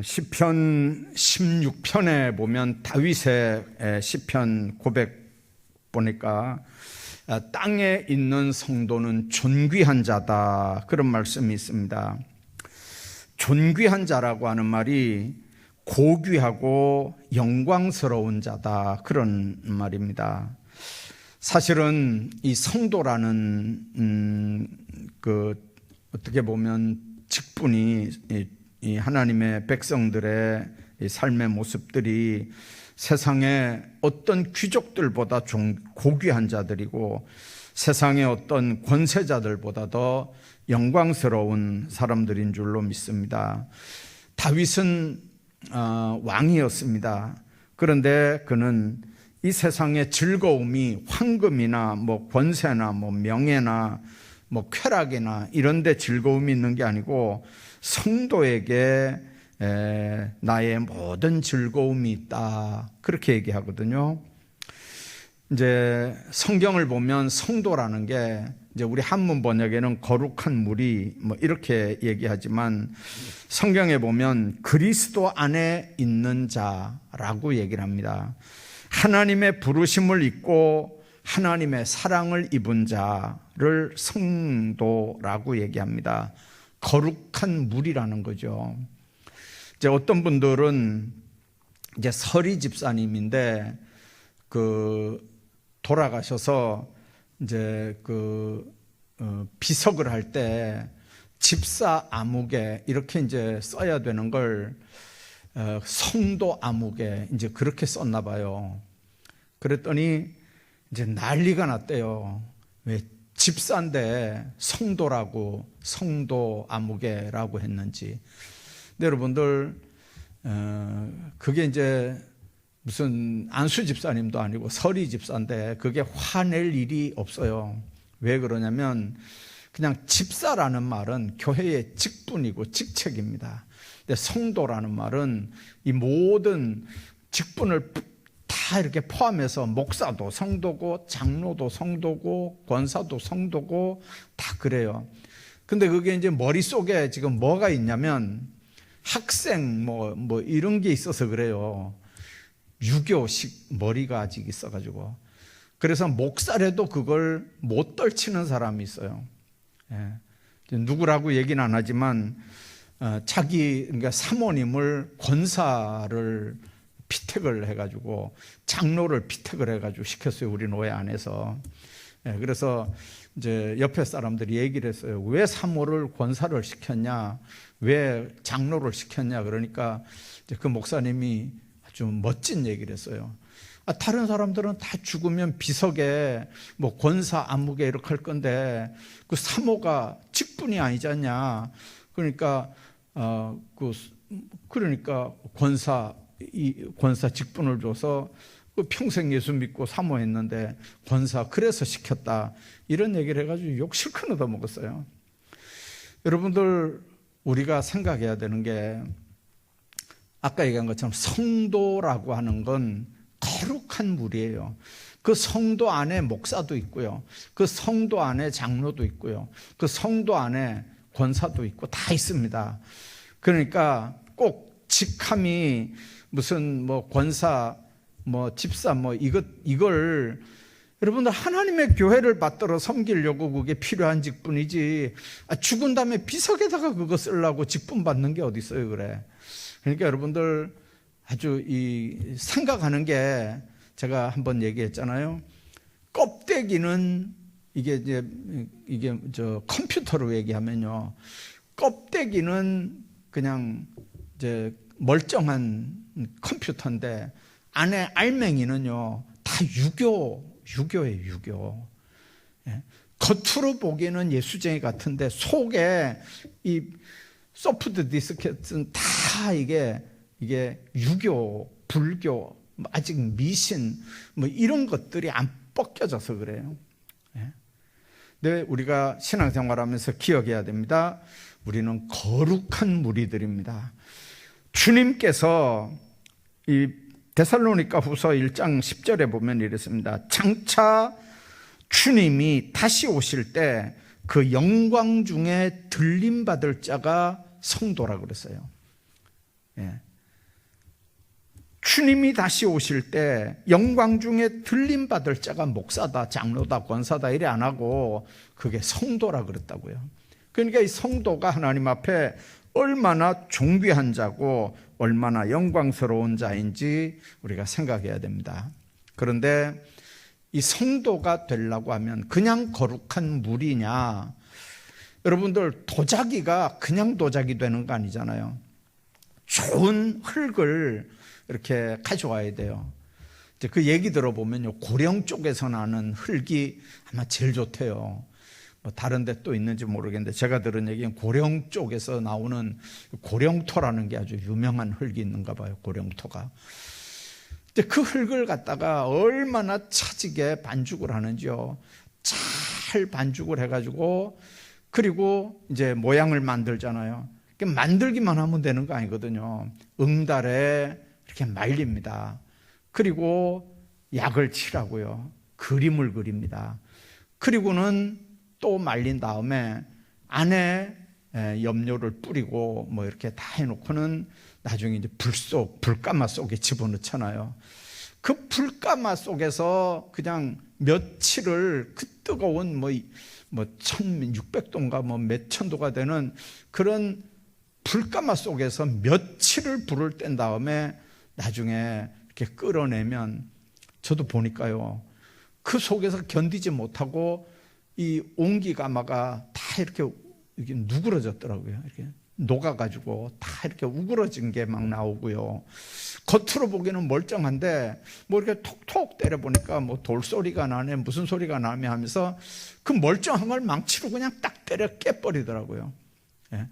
시편 16편에 보면 다윗의 시편 고백 보니까 땅에 있는 성도는 존귀한 자다, 그런 말씀이 있습니다. 존귀한 자라고 하는 말이 고귀하고 영광스러운 자다, 그런 말입니다. 사실은 이 성도라는 어떻게 보면 직분이 이 하나님의 백성들의 이 삶의 모습들이 세상의 어떤 귀족들보다 고귀한 자들이고 세상의 어떤 권세자들보다 더 영광스러운 사람들인 줄로 믿습니다. 다윗은 왕이었습니다. 그런데 그는 이 세상의 즐거움이 황금이나 권세나 명예나 쾌락이나 이런 데 즐거움이 있는 게 아니고 성도에게 나의 모든 즐거움이 있다, 그렇게 얘기하거든요. 이제 성경을 보면 성도라는 게 이제 우리 한문 번역에는 거룩한 무리 이렇게 얘기하지만 성경에 보면 그리스도 안에 있는 자라고 얘기를 합니다. 하나님의 부르심을 입고 하나님의 사랑을 입은 자를 성도라고 얘기합니다. 거룩한 무리라는 거죠. 이제 어떤 분들은 이제 서리 집사님인데 돌아가셔서 이제 비석을 할 때 집사 아무개 이렇게 이제 써야 되는 걸 성도 아무개 이제 그렇게 썼나 봐요. 그랬더니 이제 난리가 났대요. 왜 집사인데 성도라고 성도 아무개라고 했는지. 근데 여러분들 그게 이제 무슨 안수 집사님도 아니고 서리 집사인데 그게 화낼 일이 없어요. 왜 그러냐면 그냥 집사라는 말은 교회의 직분이고 직책입니다. 근데 성도라는 말은 이 모든 직분을 다 이렇게 포함해서 목사도 성도고 장로도 성도고 권사도 성도고 다 그래요. 근데 그게 이제 머릿속에 지금 뭐가 있냐면 학생 이런 게 있어서 그래요. 유교식 머리가 아직 있어가지고. 그래서 목사래도 그걸 못 떨치는 사람이 있어요. 예. 누구라고 얘기는 안 하지만 그러니까 사모님을 권사를 피택을 해가지고 장로를 피택을 해가지고 시켰어요. 우리 노예 안에서. 예, 그래서 이제 옆에 사람들이 얘기를 했어요. 왜 사모를 권사를 시켰냐, 왜 장로를 시켰냐. 그러니까 이제 그 목사님이 아주 멋진 얘기를 했어요. 다른 사람들은 다 죽으면 비석에 권사 아무개 이렇게 할 건데 그 사모가 직분이 아니지 않냐. 그러니까 권사 직분을 줘서 평생 예수 믿고 사모했는데 권사 그래서 시켰다, 이런 얘기를 해가지고 욕 실컷 얻어먹었어요. 여러분들, 우리가 생각해야 되는 게 아까 얘기한 것처럼 성도라고 하는 건 거룩한 무리예요. 그 성도 안에 목사도 있고요, 그 성도 안에 장로도 있고요, 그 성도 안에 권사도 있고 다 있습니다. 그러니까 꼭 직함이 무슨 권사 집사 이걸 여러분들 하나님의 교회를 받들어 섬기려고 그게 필요한 직분이지, 죽은 다음에 비석에다가 그거 쓰려고 직분 받는 게 어디 있어요. 그래. 그러니까 여러분들 아주 생각하는 게, 제가 한번 얘기했잖아요. 껍데기는 이게 컴퓨터로 얘기하면요, 껍데기는 그냥 이제 멀쩡한 컴퓨터인데 안에 알맹이는요 다 유교예요, 유교. 예. 겉으로 보기에는 예수쟁이 같은데 속에 이 소프트 디스켓은 다 이게 유교, 불교, 아직 미신 이런 것들이 안 벗겨져서 그래요. 예. 근데 우리가 신앙생활하면서 기억해야 됩니다. 우리는 거룩한 무리들입니다. 주님께서 이 데살로니가 후서 1장 10절에 보면 이랬습니다. 장차 주님이 다시 오실 때 그 영광 중에 들림받을 자가 성도라고 그랬어요. 주님이 다시 오실 때 영광 중에 들림받을 자가 목사다, 장로다, 권사다 이래 안 하고 그게 성도라 그랬다고요. 그러니까 이 성도가 하나님 앞에 얼마나 존귀한 자고 얼마나 영광스러운 자인지 우리가 생각해야 됩니다. 그런데 이 성도가 되려고 하면 그냥 거룩한 물이냐? 여러분들, 도자기가 그냥 도자기 되는 거 아니잖아요. 좋은 흙을 이렇게 가져와야 돼요. 이제 그 얘기 들어보면요, 고령 쪽에서 나는 흙이 아마 제일 좋대요. 뭐 다른 데 또 있는지 모르겠는데 제가 들은 얘기는 고령 쪽에서 나오는 고령토라는 게 아주 유명한 흙이 있는가 봐요. 고령토가. 이제 그 흙을 갖다가 얼마나 차지게 반죽을 하는지요. 잘 반죽을 해가지고 그리고 이제 모양을 만들잖아요. 만들기만 하면 되는 거 아니거든요. 응달에 이렇게 말립니다. 그리고 약을 칠하고요. 그림을 그립니다. 그리고는 또 말린 다음에 안에 염료를 뿌리고 뭐 이렇게 다 해놓고는 나중에 이제 불가마 속에 집어넣잖아요. 그 불가마 속에서 그냥 며칠을 그 뜨거운 뭐 1600도인가 뭐 몇천 도가 되는 그런 불가마 속에서 며칠을 불을 뗀 다음에 나중에 이렇게 끌어내면 저도 보니까요, 그 속에서 견디지 못하고 이 온기가마가 다 이렇게 누그러졌더라고요. 이렇게 녹아가지고 다 이렇게 우그러진 게 막 나오고요. 겉으로 보기에는 멀쩡한데 뭐 이렇게 톡톡 때려보니까 뭐 돌소리가 나네, 무슨 소리가 나네 하면서 그 멀쩡한 걸 망치로 그냥 딱 때려 깨버리더라고요.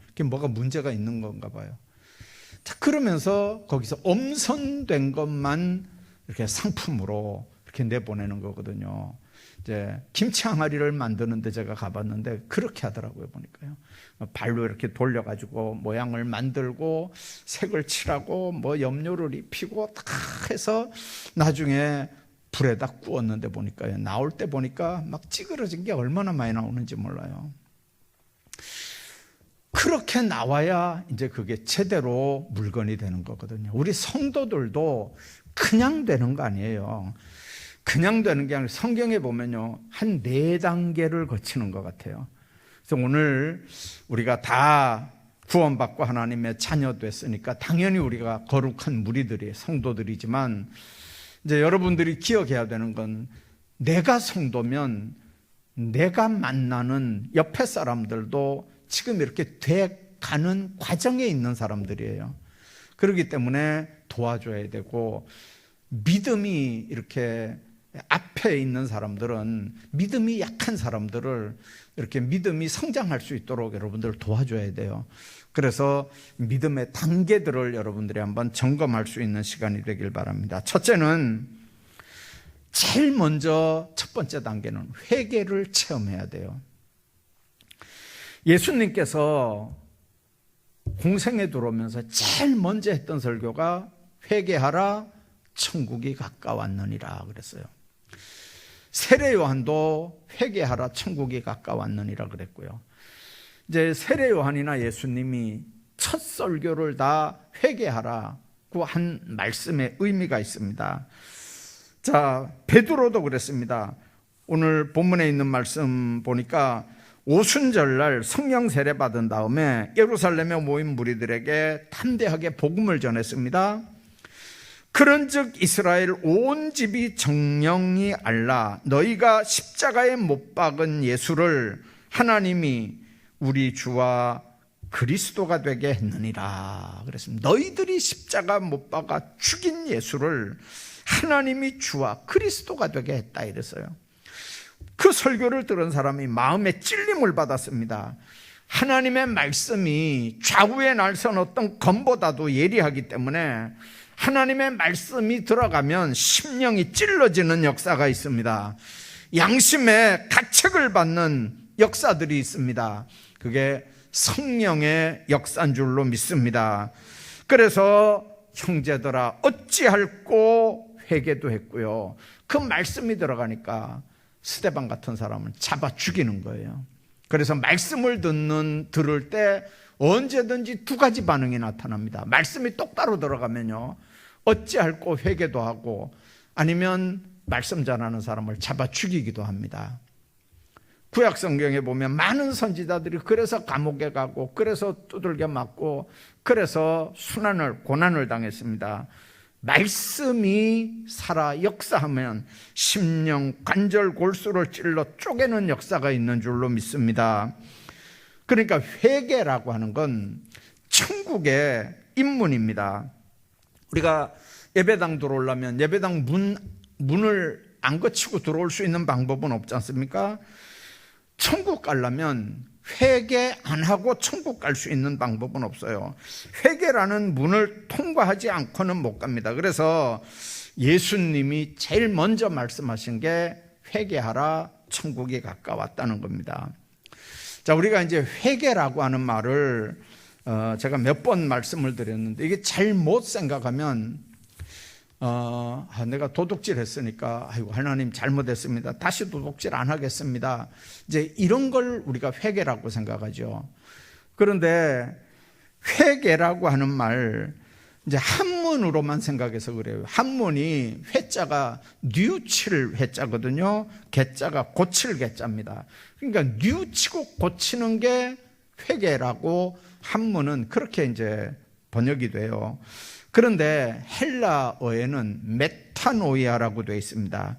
그게 뭐가 문제가 있는 건가 봐요. 자, 그러면서 거기서 엄선된 것만 이렇게 상품으로 이렇게 내보내는 거거든요. 이제 김치 항아리를 만드는데 제가 가봤는데 그렇게 하더라고요, 보니까요. 발로 이렇게 돌려가지고 모양을 만들고 색을 칠하고 뭐 염료를 입히고 다 해서 나중에 불에다 구웠는데 보니까요, 나올 때 보니까 막 찌그러진 게 얼마나 많이 나오는지 몰라요. 그렇게 나와야 이제 그게 제대로 물건이 되는 거거든요. 우리 성도들도 그냥 되는 거 아니에요. 그냥 되는 게 아니라 성경에 보면요, 한 4단계를 거치는 것 같아요. 그래서 오늘 우리가 다 구원받고 하나님의 자녀 됐으니까 당연히 우리가 거룩한 무리들이 성도들이지만, 이제 여러분들이 기억해야 되는 건 내가 성도면 내가 만나는 옆에 사람들도 지금 이렇게 돼가는 과정에 있는 사람들이에요. 그렇기 때문에 도와줘야 되고, 믿음이 이렇게 앞에 있는 사람들은 믿음이 약한 사람들을 이렇게 믿음이 성장할 수 있도록 여러분들 도와줘야 돼요. 그래서 믿음의 단계들을 여러분들이 한번 점검할 수 있는 시간이 되길 바랍니다. 첫째는, 제일 먼저 첫 번째 단계는 회개를 체험해야 돼요. 예수님께서 공생에 들어오면서 제일 먼저 했던 설교가 회개하라, 천국이 가까웠느니라 그랬어요. 세례 요한도 회개하라, 천국이 가까웠느니라 그랬고요. 이제 세례 요한이나 예수님이 첫 설교를 다 회개하라고 한 말씀에 의미가 있습니다. 자, 베드로도 그랬습니다. 오늘 본문에 있는 말씀 보니까 오순절날 성령 세례 받은 다음에 예루살렘에 모인 무리들에게 담대하게 복음을 전했습니다. 그런즉 이스라엘 온 집이 정령이 알라, 너희가 십자가에 못 박은 예수를 하나님이 우리 주와 그리스도가 되게 했느니라 그랬습니다. 너희들이 십자가 못 박아 죽인 예수를 하나님이 주와 그리스도가 되게 했다 이랬어요. 그 설교를 들은 사람이 마음에 찔림을 받았습니다. 하나님의 말씀이 좌우에 날선 어떤 검보다도 예리하기 때문에 하나님의 말씀이 들어가면 심령이 찔러지는 역사가 있습니다. 양심의 가책을 받는 역사들이 있습니다. 그게 성령의 역사인 줄로 믿습니다. 그래서 형제들아 어찌할꼬 회개도 했고요. 그 말씀이 들어가니까 스데반 같은 사람을 잡아 죽이는 거예요. 그래서 말씀을 들을 때 언제든지 두 가지 반응이 나타납니다. 말씀이 똑바로 들어가면요, 어찌할꼬 회개도 하고, 아니면 말씀 전하는 사람을 잡아 죽이기도 합니다. 구약 성경에 보면 많은 선지자들이 그래서 감옥에 가고, 그래서 두들겨 맞고, 그래서 고난을 당했습니다. 말씀이 살아 역사하면 심령, 관절, 골수를 찔러 쪼개는 역사가 있는 줄로 믿습니다. 그러니까 회개라고 하는 건 천국의 입문입니다. 우리가 예배당 들어오려면 예배당 문을 안 거치고 들어올 수 있는 방법은 없지 않습니까? 천국 가려면 회개 안 하고 천국 갈 수 있는 방법은 없어요. 회개라는 문을 통과하지 않고는 못 갑니다. 그래서 예수님이 제일 먼저 말씀하신 게 회개하라, 천국이 가까웠다는 겁니다. 자, 우리가 이제 회개라고 하는 말을 제가 몇 번 말씀을 드렸는데, 이게 잘못 생각하면 내가 도둑질 했으니까 아이고 하나님 잘못했습니다, 다시 도둑질 안 하겠습니다, 이제 이런 걸 우리가 회개라고 생각하죠. 그런데 회개라고 하는 말, 이제 한문으로만 생각해서 그래요. 한문이 회자가 뉘우칠 회자거든요. 개자가 고칠 개자입니다. 그러니까 뉘우치고 고치는 게 회개라고 한문은 그렇게 이제 번역이 돼요. 그런데 헬라어에는 메타노이아라고 되어 있습니다.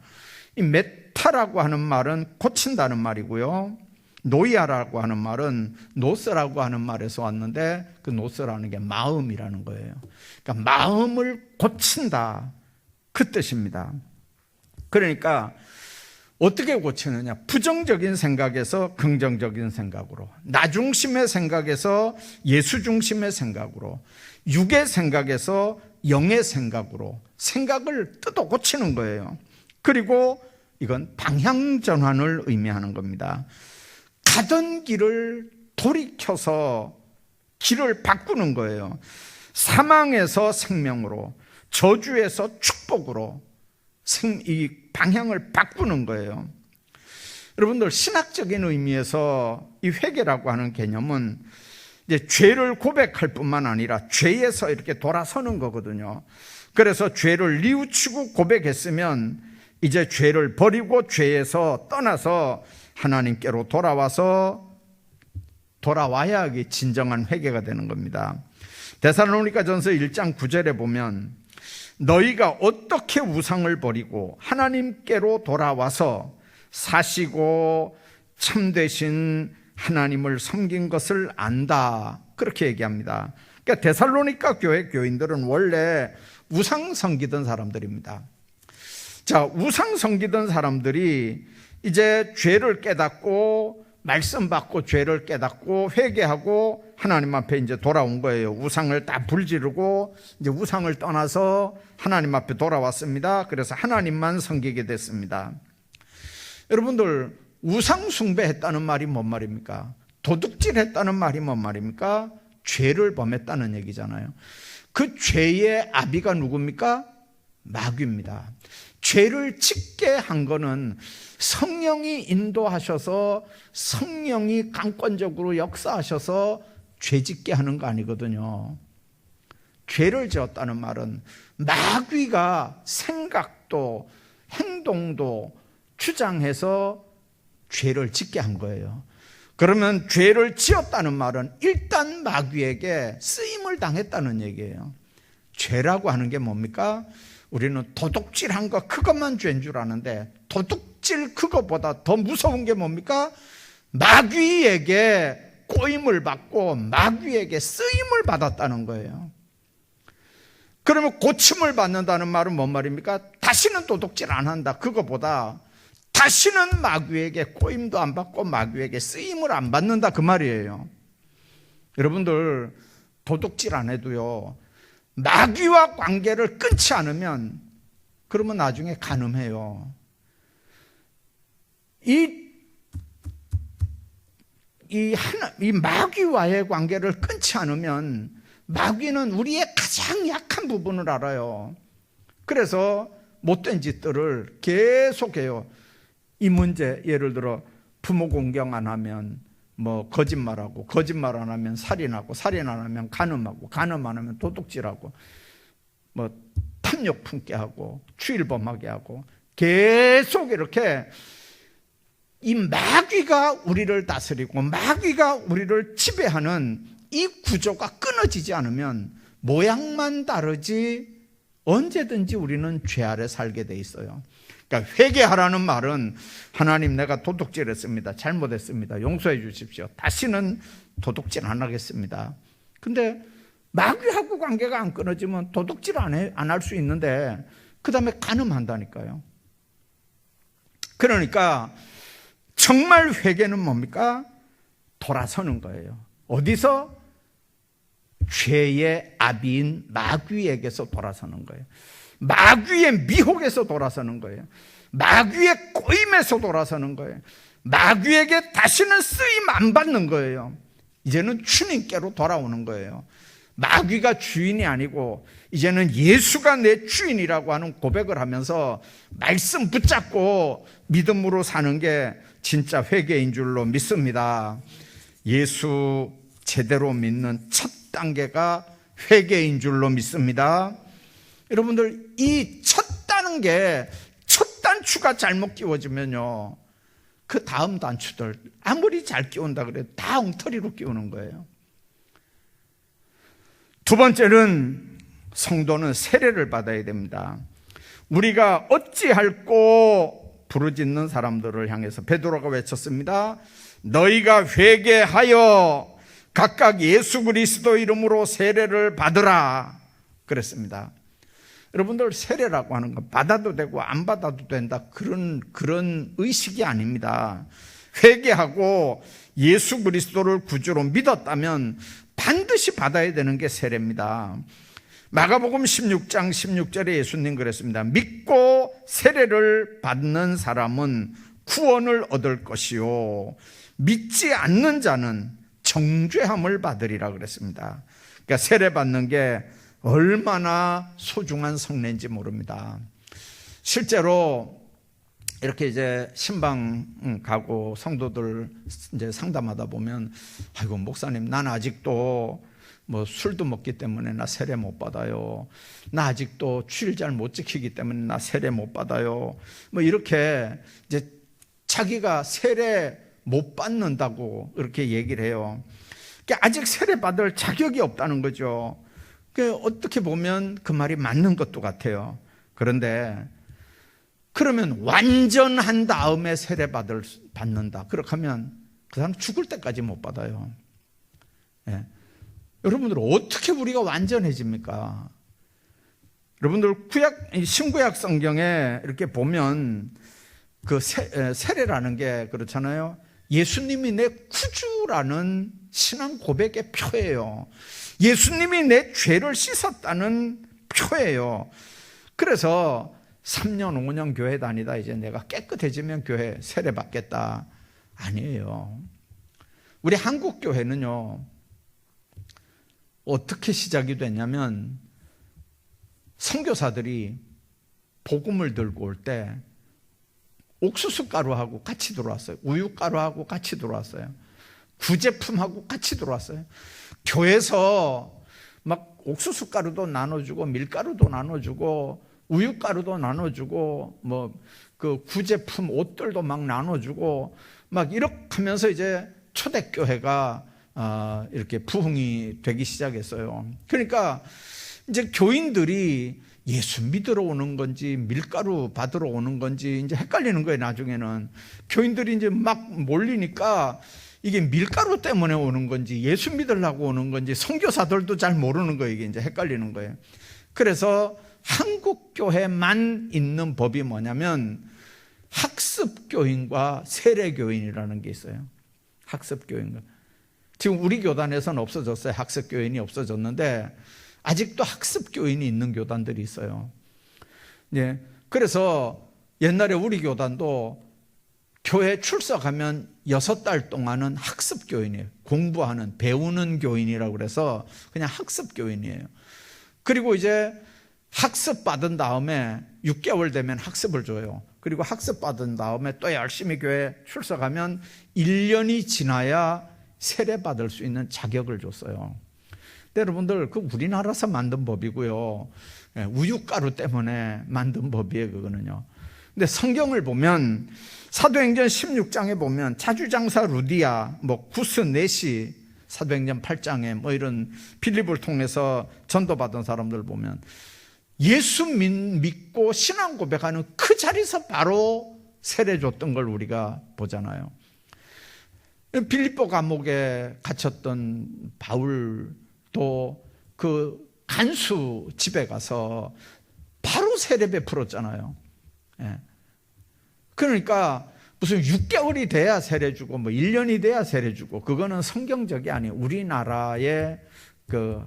이 메타라고 하는 말은 고친다는 말이고요, 노이아라고 하는 말은 노스라고 하는 말에서 왔는데, 그 노스라는 게 마음이라는 거예요. 그러니까 마음을 고친다, 그 뜻입니다. 그러니까 어떻게 고치느냐? 부정적인 생각에서 긍정적인 생각으로, 나 중심의 생각에서 예수 중심의 생각으로, 육의 생각에서 영의 생각으로 생각을 뜯어 고치는 거예요. 그리고 이건 방향 전환을 의미하는 겁니다. 가던 길을 돌이켜서 길을 바꾸는 거예요. 사망에서 생명으로, 저주에서 축복으로 이 방향을 바꾸는 거예요. 여러분들, 신학적인 의미에서 이 회개라고 하는 개념은 이제 죄를 고백할 뿐만 아니라 죄에서 이렇게 돌아서는 거거든요. 그래서 죄를 뉘우치고 고백했으면 이제 죄를 버리고 죄에서 떠나서 하나님께로 돌아와야 이게 진정한 회개가 되는 겁니다. 데살로니가전서 1장 9절에 보면 너희가 어떻게 우상을 버리고 하나님께로 돌아와서 사시고 참되신 하나님을 섬긴 것을 안다, 그렇게 얘기합니다. 그러니까 데살로니가 교회 교인들은 원래 우상 섬기던 사람들입니다. 자, 우상 섬기던 사람들이 이제 죄를 깨닫고 말씀 받고 죄를 깨닫고 회개하고 하나님 앞에 이제 돌아온 거예요. 우상을 다 불지르고 이제 우상을 떠나서 하나님 앞에 돌아왔습니다. 그래서 하나님만 섬기게 됐습니다. 여러분들, 우상 숭배했다는 말이 뭔 말입니까? 도둑질했다는 말이 뭔 말입니까? 죄를 범했다는 얘기잖아요. 그 죄의 아비가 누굽니까? 마귀입니다. 죄를 짓게 한 거는 성령이 인도하셔서, 성령이 강권적으로 역사하셔서 죄 짓게 하는 거 아니거든요. 죄를 지었다는 말은 마귀가 생각도 행동도 주장해서 죄를 짓게 한 거예요. 그러면 죄를 지었다는 말은 일단 마귀에게 쓰임을 당했다는 얘기예요. 죄라고 하는 게 뭡니까? 우리는 도둑질한 거 그것만 죄인 줄 아는데, 도둑질 그거보다 더 무서운 게 뭡니까? 마귀에게 꼬임을 받고 마귀에게 쓰임을 받았다는 거예요. 그러면 고침을 받는다는 말은 뭔 말입니까? 다시는 도둑질 안 한다, 그거보다 다시는 마귀에게 꼬임도 안 받고 마귀에게 쓰임을 안 받는다, 그 말이에요. 여러분들, 도둑질 안 해도요, 마귀와 관계를 끊지 않으면 그러면 나중에 간음해요. 이 마귀와의 관계를 끊지 않으면 마귀는 우리의 가장 약한 부분을 알아요. 그래서 못된 짓들을 계속해요. 이 문제, 예를 들어 부모 공경 안 하면 뭐 거짓말하고, 거짓말 안 하면 살인하고, 살인 안 하면 간음하고, 간음 안 하면 도둑질하고, 뭐 탐욕 품게 하고, 주일범하게 하고, 계속 이렇게 이 마귀가 우리를 다스리고 마귀가 우리를 지배하는 이 구조가 끊어지지 않으면 모양만 다르지 언제든지 우리는 죄 아래 살게 돼 있어요. 그러니까 회개하라는 말은 하나님, 내가 도둑질했습니다. 잘못했습니다. 용서해 주십시오. 다시는 도둑질 안 하겠습니다. 근데 마귀하고 관계가 안 끊어지면 도둑질 안 할 수 있는데 그 다음에 간음한다니까요. 그러니까 정말 회개는 뭡니까? 돌아서는 거예요. 어디서? 죄의 아비인 마귀에게서 돌아서는 거예요. 마귀의 미혹에서 돌아서는 거예요. 마귀의 꼬임에서 돌아서는 거예요. 마귀에게 다시는 쓰임 안 받는 거예요. 이제는 주님께로 돌아오는 거예요. 마귀가 주인이 아니고 이제는 예수가 내 주인이라고 하는 고백을 하면서 말씀 붙잡고 믿음으로 사는 게 진짜 회개인 줄로 믿습니다. 예수 제대로 믿는 첫 단계가 회개인 줄로 믿습니다. 여러분들, 이 첫 단계, 첫 단추가 잘못 끼워지면요, 그 다음 단추들 아무리 잘 끼운다 그래도 다 엉터리로 끼우는 거예요. 두 번째는 성도는 세례를 받아야 됩니다. 우리가 어찌할꼬 부르짖는 사람들을 향해서 베드로가 외쳤습니다. 너희가 회개하여 각각 예수 그리스도 이름으로 세례를 받으라 그랬습니다. 여러분들, 세례라고 하는 건 받아도 되고 안 받아도 된다 그런 의식이 아닙니다. 회개하고 예수 그리스도를 구주로 믿었다면 반드시 받아야 되는 게 세례입니다. 마가복음 16장 16절에 예수님 그랬습니다. 믿고 세례를 받는 사람은 구원을 얻을 것이요 믿지 않는 자는 정죄함을 받으리라 그랬습니다. 그러니까 세례 받는 게 얼마나 소중한 성례인지 모릅니다. 실제로 이렇게 이제 신방 가고 성도들 이제 상담하다 보면, 아이고 목사님, 난 아직도 뭐 술도 먹기 때문에 나 세례 못 받아요. 나 아직도 주일 잘 못 지키기 때문에 나 세례 못 받아요. 뭐 이렇게 이제 자기가 세례 못 받는다고 이렇게 얘기를 해요. 그러니까 아직 세례 받을 자격이 없다는 거죠. 어떻게 보면 그 말이 맞는 것도 같아요. 그런데 그러면 완전한 다음에 세례 받는다. 그렇게 하면 그 사람 죽을 때까지 못 받아요. 예. 여러분들, 어떻게 우리가 완전해집니까? 여러분들, 신구약 성경에 이렇게 보면 그 세례라는 게 그렇잖아요. 예수님이 내 구주라는 신앙 고백의 표예요. 예수님이 내 죄를 씻었다는 표예요. 그래서 3년 5년 교회 다니다 이제 내가 깨끗해지면 교회 세례 받겠다, 아니에요. 우리 한국 교회는요, 어떻게 시작이 됐냐면 선교사들이 복음을 들고 올 때 옥수수 가루하고 같이 들어왔어요. 우유 가루하고 같이 들어왔어요. 구제품하고 같이 들어왔어요. 교회에서 막 옥수수 가루도 나눠주고 밀가루도 나눠주고 우유가루도 나눠주고 뭐 그 구제품 옷들도 막 나눠주고 막 이렇게 하면서 이제 초대교회가 이렇게 부흥이 되기 시작했어요. 그러니까 이제 교인들이 예수 믿으러 오는 건지 밀가루 받으러 오는 건지 이제 헷갈리는 거예요. 나중에는 교인들이 이제 막 몰리니까 이게 밀가루 때문에 오는 건지 예수 믿으려고 오는 건지 선교사들도 잘 모르는 거예요. 이게 이제 헷갈리는 거예요. 그래서 한국 교회만 있는 법이 뭐냐면 학습교인과 세례교인이라는 게 있어요. 학습교인과. 지금 우리 교단에서는 없어졌어요. 학습교인이 없어졌는데 아직도 학습교인이 있는 교단들이 있어요. 예. 그래서 옛날에 우리 교단도 교회 출석하면 6달 동안은 학습교인이에요. 공부하는, 배우는 교인이라고 그래서 그냥 학습교인이에요. 그리고 이제 학습 받은 다음에 6개월 되면 학습을 줘요. 그리고 학습 받은 다음에 또 열심히 교회 출석하면 1년이 지나야 세례 받을 수 있는 자격을 줬어요. 근데 여러분들, 그 우리나라에서 만든 법이고요. 우유가루 때문에 만든 법이에요, 그거는요. 근데 성경을 보면 사도행전 16장에 보면 자주장사 루디아, 구스 넷이 사도행전 8장에 이런 빌립을 통해서 전도받은 사람들 보면 예수 믿고 신앙 고백하는 그 자리에서 바로 세례 줬던 걸 우리가 보잖아요. 빌립보 감옥에 갇혔던 바울도 그 간수 집에 가서 바로 세례 베풀었잖아요. 그러니까 무슨 6개월이 돼야 세례 주고 1년이 돼야 세례 주고, 그거는 성경적이 아니에요. 우리나라의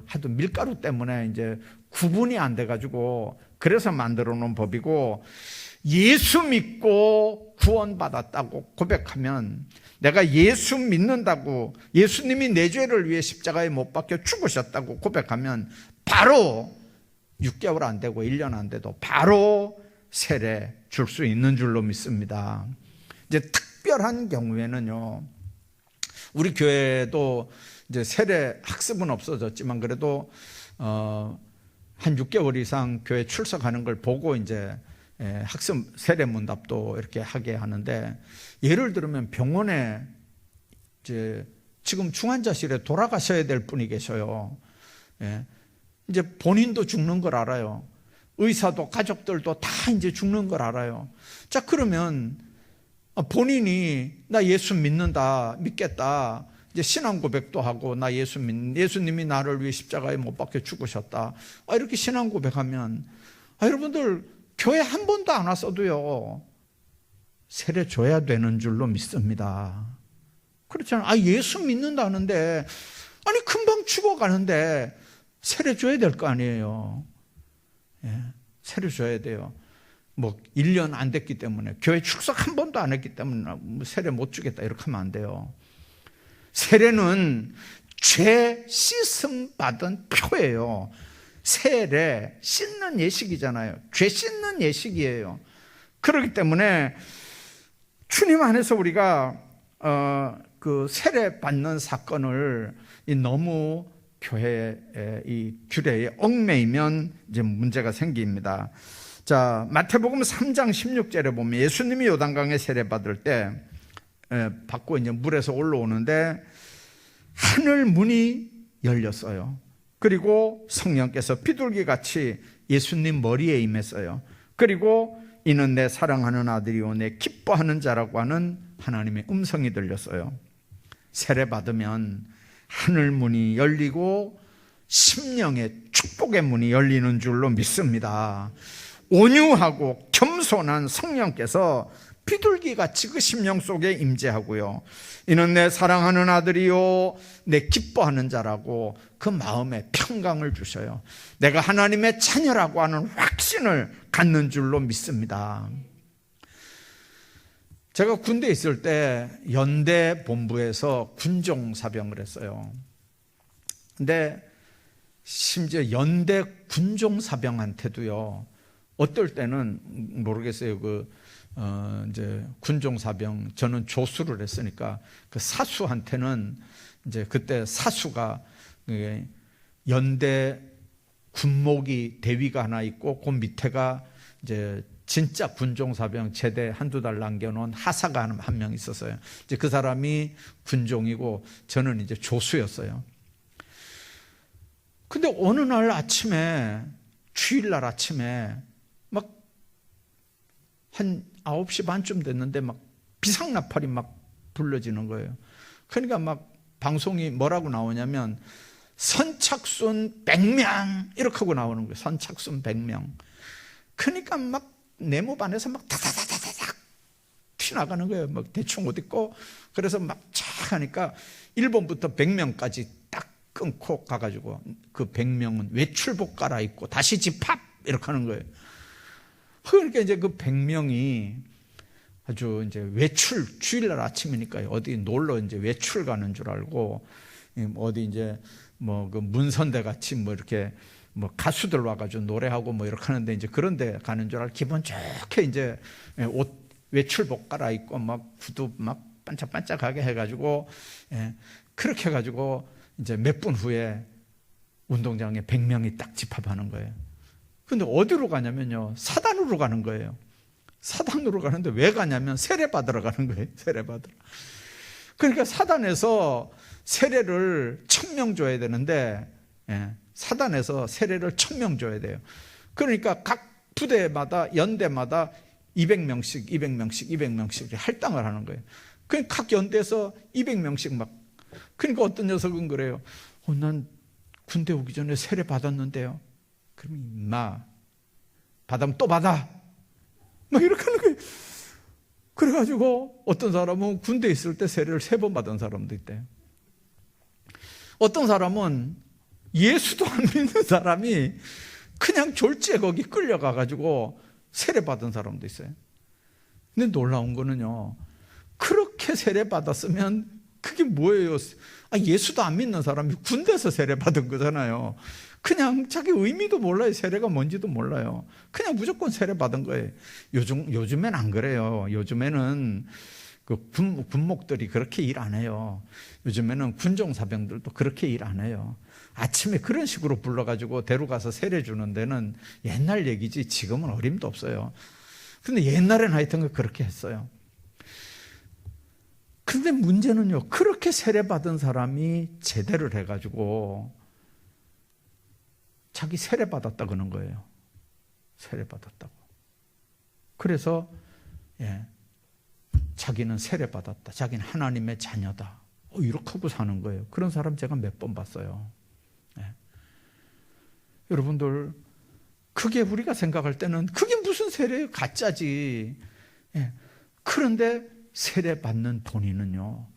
하도 밀가루 때문에 이제 구분이 안 돼가지고 그래서 만들어 놓은 법이고, 예수 믿고 구원받았다고 고백하면, 내가 예수 믿는다고, 예수님이 내 죄를 위해 십자가에 못 박혀 죽으셨다고 고백하면 바로 6개월 안 되고 1년 안 돼도 바로 세례 줄 수 있는 줄로 믿습니다. 이제 특별한 경우에는요, 우리 교회도 이제 세례 학습은 없어졌지만 그래도 한 6개월 이상 교회 출석하는 걸 보고 이제 학습 세례 문답도 이렇게 하게 하는데, 예를 들면 병원에 이제 지금 중환자실에 돌아가셔야 될 분이 계셔요. 이제 본인도 죽는 걸 알아요. 의사도 가족들도 다 이제 죽는 걸 알아요. 자, 그러면 본인이 나 예수 믿겠다. 이제 신앙 고백도 하고, 나 예수님이 나를 위해 십자가에 못 박혀 죽으셨다. 이렇게 신앙 고백하면, 여러분들 교회 한 번도 안 왔어도요, 세례 줘야 되는 줄로 믿습니다. 그렇잖아요. 예수 믿는다는데, 금방 죽어가는데 세례 줘야 될 거 아니에요. 세례 줘야 돼요. 1년 안 됐기 때문에, 교회 출석 한 번도 안 했기 때문에 세례 못 주겠다 이렇게 하면 안 돼요. 세례는 죄 씻음 받은 표예요. 세례, 씻는 예식이잖아요. 죄 씻는 예식이에요. 그렇기 때문에 주님 안에서 우리가 그 세례 받는 사건을 너무 교회의 이 규례에 얽매이면 이제 문제가 생깁니다. 자, 마태복음 3장 16절에 보면 예수님이 요단강에 세례 받을 때 받고 이제 물에서 올라오는데 하늘 문이 열렸어요. 그리고 성령께서 비둘기 같이 예수님 머리에 임했어요. 그리고 이는 내 사랑하는 아들이요 내 기뻐하는 자라고 하는 하나님의 음성이 들렸어요. 세례 받으면 하늘 문이 열리고 심령의 축복의 문이 열리는 줄로 믿습니다. 온유하고 겸손한 성령께서 비둘기같이 그 심령 속에 임재하고요, 이는 내 사랑하는 아들이요 내 기뻐하는 자라고 그 마음에 평강을 주셔요. 내가 하나님의 자녀라고 하는 확신을 갖는 줄로 믿습니다. 제가 군대에 있을 때 연대 본부에서 군종사병을 했어요. 근데 심지어 연대 군종사병한테도요, 어떨 때는 모르겠어요. 이제 군종사병, 저는 조수를 했으니까 그 사수한테는 이제 그때 사수가 연대 군목이 대위가 하나 있고 그 밑에가 이제 진짜 군종사병 제대 한두 달 남겨놓은 하사가 한 명 있었어요. 이제 그 사람이 군종이고 저는 이제 조수였어요. 근데 어느 날 아침에, 주일날 아침에 막 한 9시 반쯤 됐는데 막 비상나팔이 막 불러지는 거예요. 그러니까 막 방송이 뭐라고 나오냐면 선착순 100명 이렇게 하고 나오는 거예요. 선착순 100명. 그러니까 막 내 목 안에서 막 다다다다닥 튀나가는 거예요. 막 대충 옷 입고. 그래서 막 쫙 하니까 1번부터 100명까지 딱 끊고 가가지고 그 100명은 외출복 갈아입고 다시 집합 이렇게 하는 거예요. 그러니까 이제 그 100명이 아주 이제 외출, 주일날 아침이니까 어디 놀러 이제 외출 가는 줄 알고, 어디 이제 그 문선대 같이 이렇게 뭐 가수들 와가지고 노래하고 뭐 이렇게 하는데 이제 그런 데 가는 줄 알고 기분 좋게 이제 옷 외출복 갈아입고 막 구두 막 반짝반짝하게 해가지고 그렇게 해가지고 이제 몇 분 후에 운동장에 100명이 딱 집합하는 거예요. 근데 어디로 가냐면요, 사단으로 가는 거예요. 사단으로 가는데 왜 가냐면 세례 받으러 가는 거예요. 세례 받으러. 그러니까 사단에서 세례를 1000명 줘야 되는데 사단에서 세례를 1000명 줘야 돼요. 그러니까 각 부대마다 연대마다 200명씩 200명씩 200명씩 할당을 하는 거예요. 그러니까 각 연대에서 200명씩 막. 그러니까 어떤 녀석은 그래요. 난 군대 오기 전에 세례 받았는데요. 그럼 임마 받으면 또 받아 막 이렇게 하는 거예요. 그래가지고 어떤 사람은 군대에 있을 때 세례를 3번 받은 사람도 있대요. 어떤 사람은 예수도 안 믿는 사람이 그냥 졸지에 거기 끌려가가지고 세례 받은 사람도 있어요. 근데 놀라운 거는요, 그렇게 세례 받았으면 그게 뭐예요? 예수도 안 믿는 사람이 군대에서 세례 받은 거잖아요. 그냥 자기 의미도 몰라요. 세례가 뭔지도 몰라요. 그냥 무조건 세례 받은 거예요. 요즘엔 안 그래요. 요즘에는 그 군목들이 그렇게 일 안 해요. 요즘에는 군종사병들도 그렇게 일 안 해요. 아침에 그런 식으로 불러가지고 데려가서 세례 주는 데는 옛날 얘기지 지금은 어림도 없어요. 근데 옛날엔 하여튼 그렇게 했어요. 근데 문제는요, 그렇게 세례 받은 사람이 제대를 해가지고 자기 세례 받았다 그러는 거예요. 세례 받았다고. 그래서 자기는 세례 받았다. 자기는 하나님의 자녀다. 이렇게 하고 사는 거예요. 그런 사람 제가 몇 번 봤어요. 여러분들, 그게 우리가 생각할 때는 그게 무슨 세례예요? 가짜지. 그런데 세례 받는 본인은요,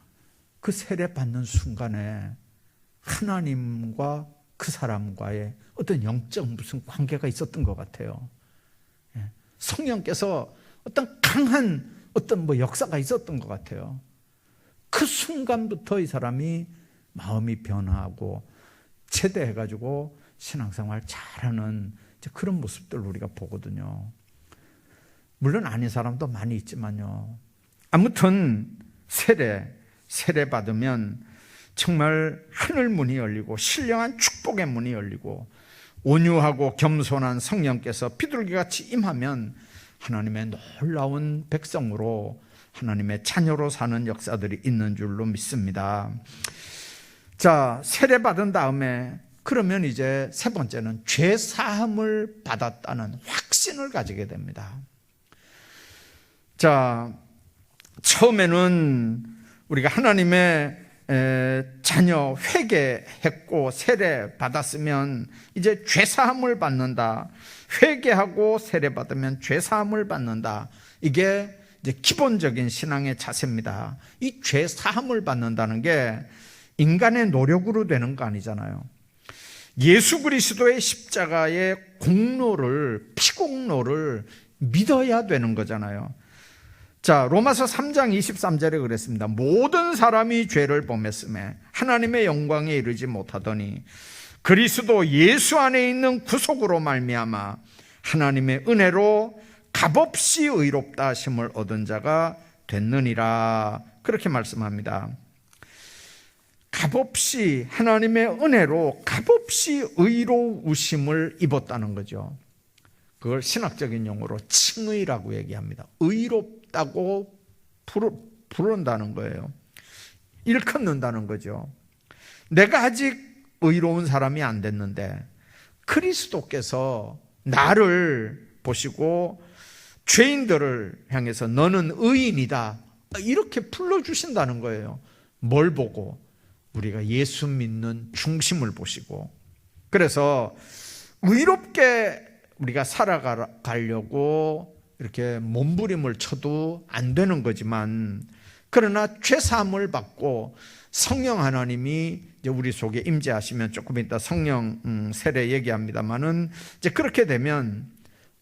그 세례 받는 순간에 하나님과 그 사람과의 어떤 영적 무슨 관계가 있었던 것 같아요. 성령께서 어떤 강한 어떤 역사가 있었던 것 같아요. 그 순간부터 이 사람이 마음이 변화하고 제대해가지고 신앙생활 잘하는 그런 모습들을 우리가 보거든요. 물론 아닌 사람도 많이 있지만요. 아무튼 세례 받으면 정말 하늘 문이 열리고 신령한 축복의 문이 열리고 온유하고 겸손한 성령께서 비둘기같이 임하면 하나님의 놀라운 백성으로 하나님의 자녀로 사는 역사들이 있는 줄로 믿습니다. 자, 세례 받은 다음에 그러면 이제 세 번째는 죄 사함을 받았다는 확신을 가지게 됩니다. 자, 처음에는 우리가 하나님의 자녀 회개했고 세례 받았으면 이제 죄 사함을 받는다. 회개하고 세례 받으면 죄 사함을 받는다. 이게 이제 기본적인 신앙의 자세입니다. 이 죄 사함을 받는다는 게 인간의 노력으로 되는 거 아니잖아요. 예수 그리스도의 십자가의 피공로를 믿어야 되는 거잖아요. 자, 로마서 3장 23절에 그랬습니다. 모든 사람이 죄를 범했음에 하나님의 영광에 이르지 못하더니 그리스도 예수 안에 있는 구속으로 말미암아 하나님의 은혜로 값없이 의롭다 하심을 얻은 자가 됐느니라. 그렇게 말씀합니다. 값없이 하나님의 은혜로 값없이 의로우심을 입었다는 거죠. 그걸 신학적인 용어로 칭의라고 얘기합니다. 의롭다고 부른다는 거예요. 일컫는다는 거죠. 내가 아직 의로운 사람이 안 됐는데 그리스도께서 나를 보시고 죄인들을 향해서 너는 의인이다 이렇게 불러주신다는 거예요. 뭘 보고? 우리가 예수 믿는 중심을 보시고. 그래서 의롭게 우리가 살아가려고 이렇게 몸부림을 쳐도 안 되는 거지만, 그러나 죄사함을 받고 성령 하나님이 이제 우리 속에 임재하시면, 조금 이따 성령 세례 얘기합니다만은, 이제 그렇게 되면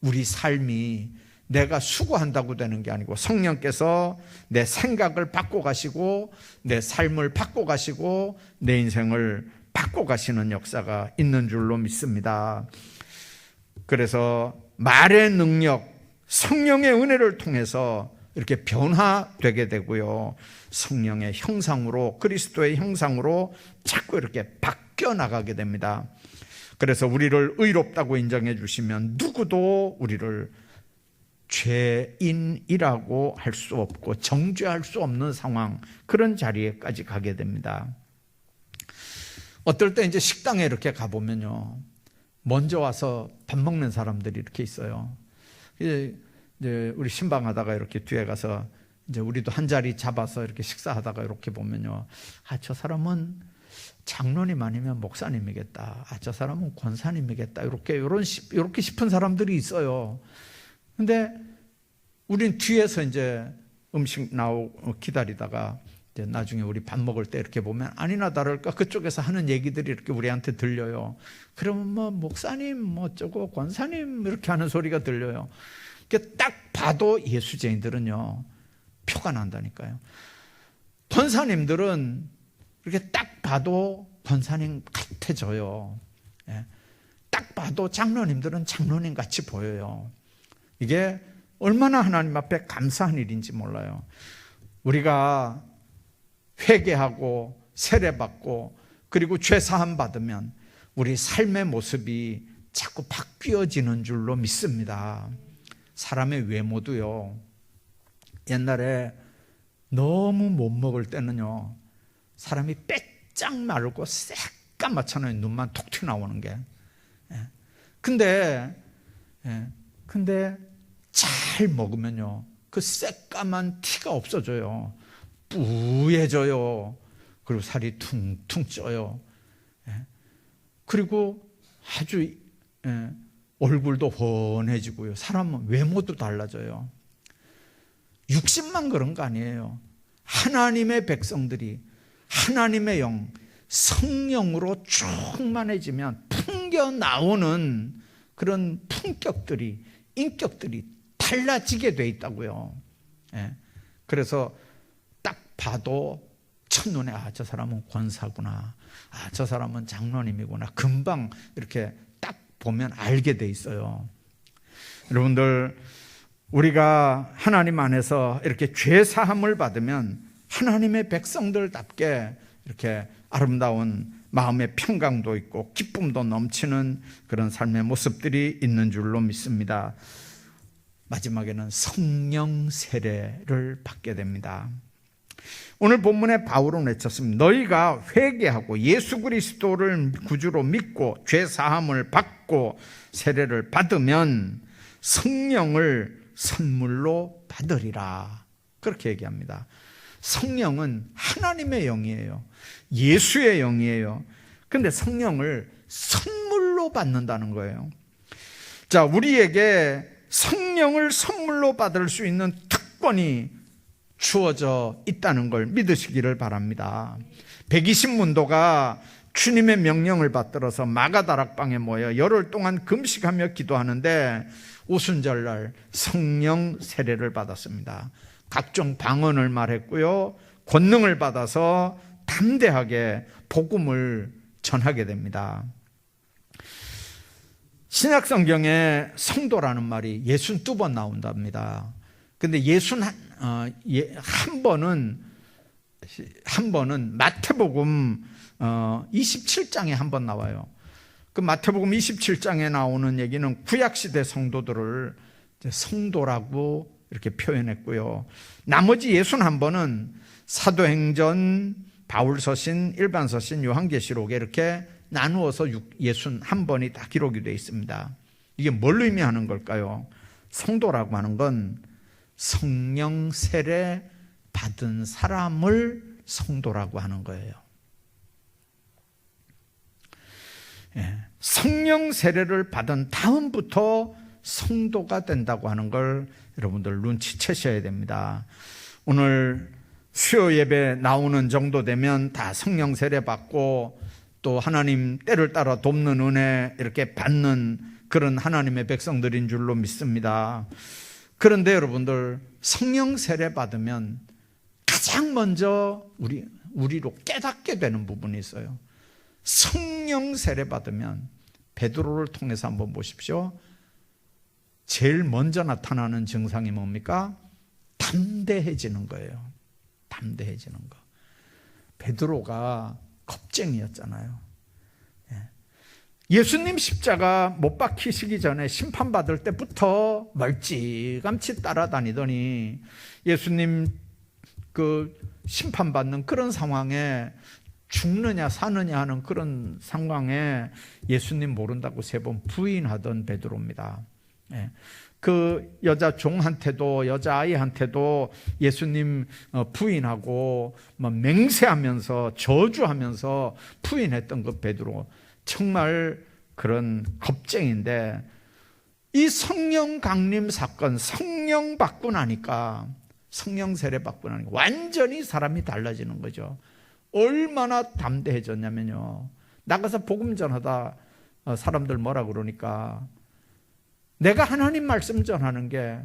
우리 삶이 내가 수고한다고 되는 게 아니고 성령께서 내 생각을 바꿔 가시고 내 삶을 바꿔 가시고 내 인생을 바꿔가시는 역사가 있는 줄로 믿습니다. 그래서 말의 능력, 성령의 은혜를 통해서 이렇게 변화되게 되고요. 성령의 형상으로, 그리스도의 형상으로 자꾸 이렇게 바뀌어 나가게 됩니다. 그래서 우리를 의롭다고 인정해 주시면 누구도 우리를 죄인이라고 할 수 없고 정죄할 수 없는 상황, 그런 자리에까지 가게 됩니다. 어떨 때 이제 식당에 이렇게 가보면요, 먼저 와서 밥 먹는 사람들이 이렇게 있어요. 이제 우리 신방하다가 이렇게 뒤에 가서 이제 우리도 한 자리 잡아서 이렇게 식사하다가 이렇게 보면요, 저 사람은 장로님 아니면 목사님이겠다. 저 사람은 권사님이겠다. 이렇게 싶은 사람들이 있어요. 근데 우린 뒤에서 이제 음식 나오고 기다리다가 이제 나중에 우리 밥 먹을 때 이렇게 보면 아니나 다를까 그쪽에서 하는 얘기들이 이렇게 우리한테 들려요. 그러면 뭐 목사님 뭐 어쩌고 권사님 이렇게 하는 소리가 들려요. 딱 봐도 예수쟁이들은요, 표가 난다니까요. 권사님들은 이렇게 딱 봐도 권사님 같아져요. 딱 봐도 장로님들은 장로님 같이 보여요. 이게 얼마나 하나님 앞에 감사한 일인지 몰라요. 우리가 회개하고 세례받고 그리고 죄사함 받으면 우리 삶의 모습이 자꾸 바뀌어지는 줄로 믿습니다. 사람의 외모도요, 옛날에 너무 못 먹을 때는요, 사람이 빼짝 마르고 새까맣잖아요. 눈만 톡 튀어나오는 게. 근데 잘 먹으면요, 그 새까만 티가 없어져요. 뿌얘져요. 그리고 살이 퉁퉁 쪄요. 그리고 아주 얼굴도 훤해지고요. 사람은 외모도 달라져요. 육신만 그런 거 아니에요. 하나님의 백성들이 하나님의 영, 성령으로 충만해지면 풍겨 나오는 그런 품격들이, 인격들이 달라지게 돼 있다고요. 그래서 딱 봐도 첫눈에 저 사람은 권사구나, 저 사람은 장로님이구나, 금방 이렇게 딱 보면 알게 돼 있어요. 여러분들, 우리가 하나님 안에서 이렇게 죄 사함을 받으면 하나님의 백성들답게 이렇게 아름다운 마음의 평강도 있고 기쁨도 넘치는 그런 삶의 모습들이 있는 줄로 믿습니다. 마지막에는 성령 세례를 받게 됩니다. 오늘 본문에 바울은 외쳤습니다. 너희가 회개하고 예수 그리스도를 구주로 믿고 죄 사함을 받고 세례를 받으면 성령을 선물로 받으리라. 그렇게 얘기합니다. 성령은 하나님의 영이에요. 예수의 영이에요. 그런데 성령을 선물로 받는다는 거예요. 자, 우리에게 성령을 선물로 받을 수 있는 특권이 주어져 있다는 걸 믿으시기를 바랍니다. 120문도가 주님의 명령을 받들어서 마가다락방에 모여 열흘 동안 금식하며 기도하는데 오순절날 성령 세례를 받았습니다. 각종 방언을 말했고요, 권능을 받아서 담대하게 복음을 전하게 됩니다. 신약성경에 성도라는 말이 62번 나온답니다. 근데 한 번은 마태복음 27장에 한 번 나와요. 그 마태복음 27장에 나오는 얘기는 구약시대 성도들을 성도라고 이렇게 표현했고요. 나머지 61번은 사도행전, 바울서신, 일반서신, 요한계시록에 이렇게 나누어서 61번이 다 기록이 되어 있습니다. 이게 뭘 의미하는 걸까요? 성도라고 하는 건 성령 세례 받은 사람을 성도라고 하는 거예요. 성령 세례를 받은 다음부터 성도가 된다고 하는 걸 여러분들 눈치채셔야 됩니다. 오늘 수요 예배 나오는 정도 되면 다 성령 세례 받고 또 하나님 때를 따라 돕는 은혜 이렇게 받는 그런 하나님의 백성들인 줄로 믿습니다. 그런데 여러분들, 성령 세례 받으면 가장 먼저 우리로 깨닫게 되는 부분이 있어요. 성령 세례 받으면 베드로를 통해서 한번 보십시오. 제일 먼저 나타나는 증상이 뭡니까? 담대해지는 거예요. 담대해지는 거. 베드로가 겁쟁이였잖아요. 예수님 십자가 못 박히시기 전에 심판받을 때부터 멀찌감치 따라다니더니 예수님 그 심판받는 그런 상황에 죽느냐 사느냐 하는 그런 상황에 예수님 모른다고 3번 부인하던 베드로입니다. 그 여자 종한테도 여자아이한테도 예수님 부인하고 맹세하면서 저주하면서 부인했던 그 베드로, 정말 그런 겁쟁인데, 이 성령 강림 사건, 성령 받고 나니까, 성령 세례 받고 나니까 완전히 사람이 달라지는 거죠. 얼마나 담대해졌냐면요, 나가서 복음 전하다 사람들 뭐라 그러니까 내가 하나님 말씀 전하는 게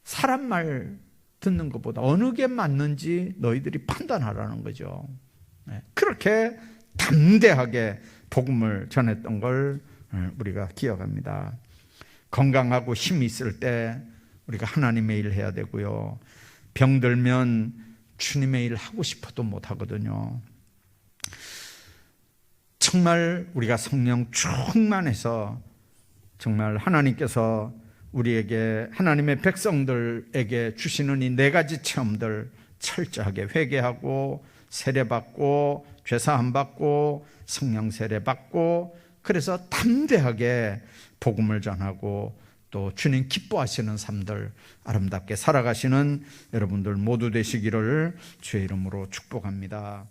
사람 말 듣는 것보다 어느 게 맞는지 너희들이 판단하라는 거죠. 그렇게 담대하게 복음을 전했던 걸 우리가 기억합니다. 건강하고 힘이 있을 때 우리가 하나님의 일 해야 되고요, 병들면 주님의 일 하고 싶어도 못 하거든요. 정말 우리가 성령 충만해서 정말 하나님께서 우리에게, 하나님의 백성들에게 주시는 이 4가지 체험들 철저하게 회개하고 세례받고 죄사함 받고 성령 세례받고, 그래서 담대하게 복음을 전하고 또 주님 기뻐하시는 삶들 아름답게 살아가시는 여러분들 모두 되시기를 주의 이름으로 축복합니다.